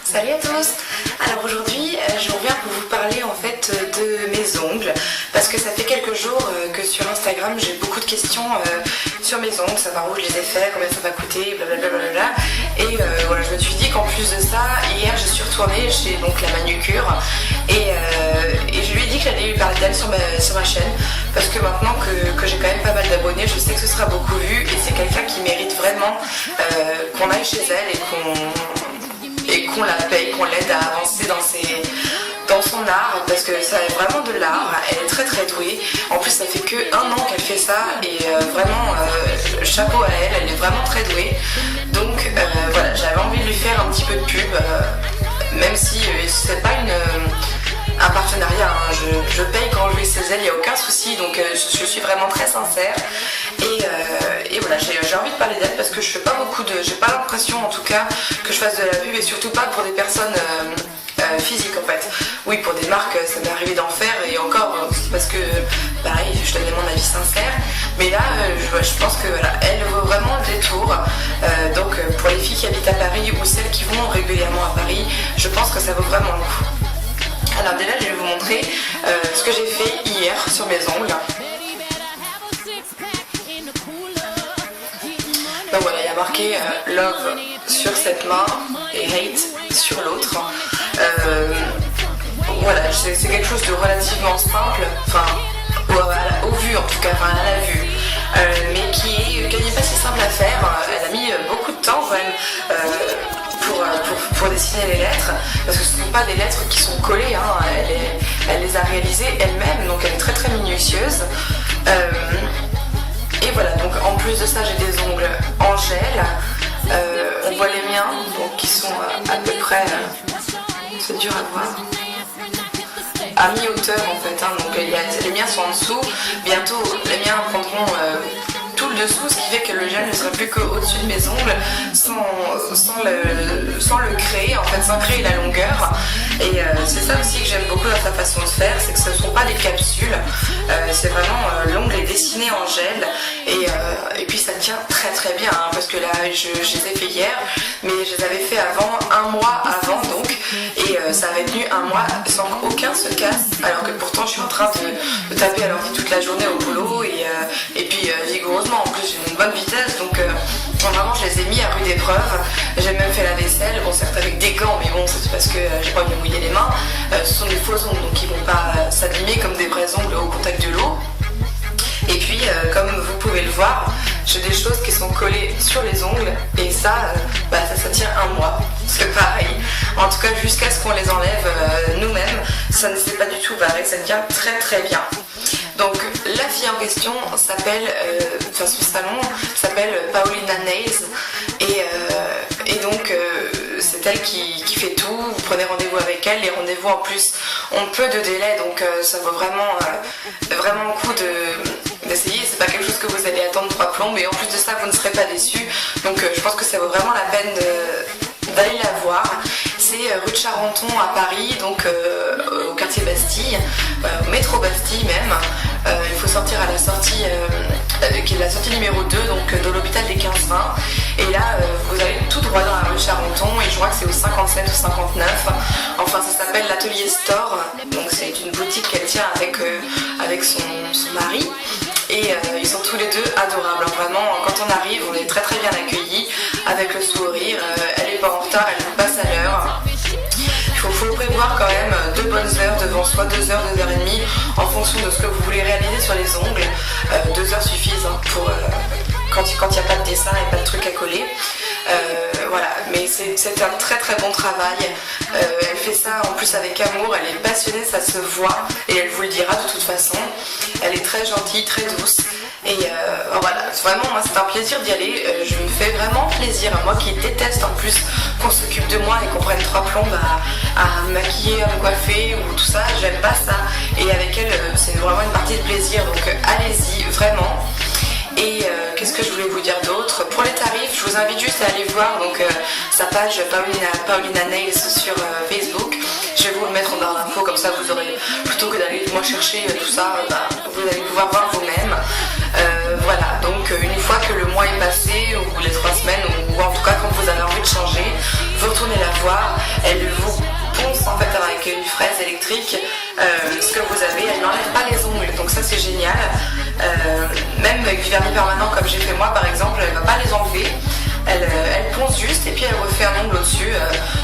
Salut à tous. Alors aujourd'hui je reviens pour vous parler en fait de mes ongles parce que ça fait quelques jours que sur Instagram j'ai beaucoup de questions sur mes ongles, savoir où je les ai faits, combien ça va coûter, blablabla. Et voilà, je me suis dit qu'en plus de ça, hier je suis retournée chez donc la manucure et je lui ai dit que j'allais lui parler d'elle sur ma chaîne parce que maintenant que j'ai quand même pas mal d'abonnés, je sais que ce sera beaucoup vu et c'est quelqu'un qui mérite vraiment qu'on aille chez elle et qu'on la paye, qu'on l'aide à avancer dans son art, parce que ça est vraiment de l'art, elle est très très douée. En plus ça fait que 1 an qu'elle fait ça et vraiment chapeau à elle, elle est vraiment très douée. Donc voilà, j'avais envie de lui faire un petit peu de pub, même si c'est pas un partenariat, hein. Je paye quand je lui sais elle, il n'y a aucun souci, donc je suis vraiment très sincère et voilà, j'ai envie de parler d'elle parce que je fais pas j'ai pas l'impression en tout cas que je fasse de la pub et surtout pas pour des personnes physiques en fait. Oui, pour des marques ça m'est arrivé d'en faire et encore parce que pareil, je donnais mon avis sincère, mais là je pense que voilà, elle vaut vraiment le détour. Donc pour les filles qui habitent à Paris ou celles qui vont régulièrement à Paris, je pense que ça vaut vraiment le coup. Alors déjà je vais vous montrer ce que j'ai fait hier sur mes ongles. Donc voilà, il y a marqué love sur cette main et hate sur l'autre. Voilà, c'est quelque chose de relativement simple, enfin au vu en tout cas, enfin à la vue, mais qui n'est pas si simple à faire. Elle a mis beaucoup de temps quand même pour dessiner les lettres, parce que ce ne sont pas des lettres qui sont collées, hein. Elle les a réalisées elle-même, donc elle est très très minutieuse. Et voilà, donc en plus de ça j'ai des ongles en gel, on voit les miens donc, qui sont à peu près, c'est dur à voir, à mi-hauteur en fait, hein. Donc les miens sont en dessous, bientôt les miens prendront tout le dessous, ce qui fait que le gel ne sera plus qu'au-dessus de mes ongles sans le créer, en fait sans créer la longueur. Et c'est ça aussi que j'aime beaucoup dans sa façon de faire, c'est que ce ne sont pas des capsules, c'est vraiment l'ongle est dessiné en gel et puis ça tient très très bien, hein, parce que là je les ai fait hier, mais je les avais fait avant, 1 mois avant donc, et ça avait tenu 1 mois sans qu'aucun se casse, alors que pourtant je suis en train de taper à l'ordi toute la journée au boulot et puis vigoureusement. En plus j'ai une bonne vitesse, donc vraiment je les ai mis à rude épreuve. J'ai même fait la vaisselle, bon certes avec des gants, mais bon c'est parce que j'ai pas envie de me mouiller les mains. Ce sont des faux ongles donc ils vont pas s'abîmer comme des vrais ongles au contact de l'eau. Et puis comme vous pouvez le voir, j'ai des choses qui sont collées sur les ongles et ça tient 1 mois. C'est pareil, en tout cas jusqu'à ce qu'on les enlève nous-mêmes, ça ne s'est pas du tout barré, ça tient très très bien. Donc la fille en question s'appelle, son salon s'appelle Paulina Nails et donc c'est elle qui fait tout. Vous prenez rendez-vous avec elle, les rendez-vous en plus ont peu de délai, donc ça vaut vraiment le coup d'essayer. C'est pas quelque chose que vous allez attendre 3 plombes et en plus de ça vous ne serez pas déçus, donc je pense que ça vaut vraiment la peine d'aller la voir. C'est rue de Charenton à Paris, donc au quartier Bastille, au métro Bastille même. Il faut sortir à la sortie qui est la sortie numéro 2, donc de l'hôpital des 15-20. Et là vous allez tout droit dans la rue de Charenton et je crois que c'est au 57 ou 59. Enfin ça s'appelle l'Atelier Store, donc c'est une boutique qu'elle tient avec son mari. Et ils sont tous les deux adorables, hein. Vraiment quand on arrive on est très très bien accueillis avec le sourire, elle est pas en retard, elle vous passe à l'heure. Il faut prévoir quand même 2 bonnes heures devant soi, 2 heures, 2 heures et demie en fonction de ce que vous voulez réaliser sur les ongles. 2 heures suffisent, hein, pour quand il n'y a pas de dessin et pas de truc à coller. Voilà, mais c'est un très très bon travail. Elle fait ça en plus avec amour, elle est passionnée, ça se voit et elle vous le dira de toute façon. Elle est très gentille, très douce et voilà, vraiment moi c'est un plaisir d'y aller. Je me fais vraiment plaisir, moi qui déteste en plus qu'on s'occupe de moi et qu'on prenne 3 plombes à me maquiller, à me coiffer ou tout ça, j'aime pas ça. Et avec elle c'est vraiment une partie de plaisir, donc allez-y vraiment. Et qu'est-ce que je voulais vous dire d'autre? Pour les tarifs, je vous invite juste à aller voir donc, sa page Paulina Nails sur Facebook. Je vais vous le mettre en barre d'infos, comme ça vous aurez, plutôt que d'aller moi chercher tout ça, vous allez pouvoir voir vous-même. Voilà, donc une fois que le mois est passé, ou les 3 semaines, ou en tout cas quand vous avez envie de changer, vous retournez la voir. voir. Elle vous ponce en fait avec une fraise électrique ce que vous avez, elle n'enlève pas les ongles, donc ça c'est génial. Même avec du vernis permanent comme j'ai fait moi par exemple, elle ne va pas les enlever. Elle ponce juste et puis elle refait un ongle au-dessus,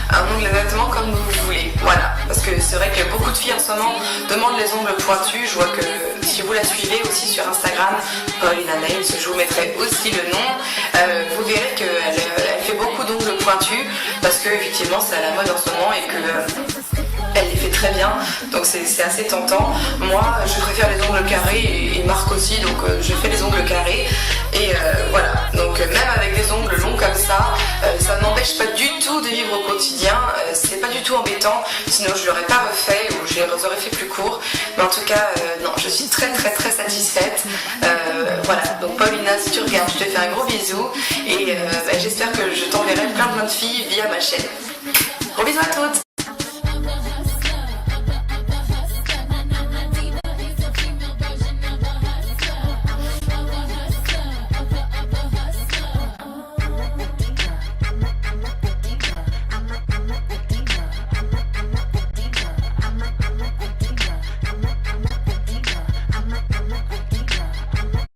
un ongle exactement comme vous voulez. Voilà, parce que c'est vrai que beaucoup de filles en ce moment demandent les ongles pointus. Je vois que si vous la suivez aussi sur Instagram, Paulina Nails, je vous mettrai aussi le nom. Vous verrez qu'elle fait beaucoup d'ongles pointus parce que effectivement c'est à la mode en ce moment et que elle les fait très bien, donc c'est assez tentant. Moi, je préfère les ongles carrés et Marc aussi, donc je fais les ongles carrés. Et voilà, donc même avec des ongles longs comme ça n'empêche pas du tout de vivre au quotidien. C'est pas du tout embêtant, sinon je l'aurais pas refait ou je les aurais fait plus courts. Mais en tout cas, non, je suis très satisfaite. Voilà, donc Paulina, si tu regardes, je te fais un gros bisou et j'espère que je t'enverrai plein de filles via ma chaîne. Gros bisous à toutes.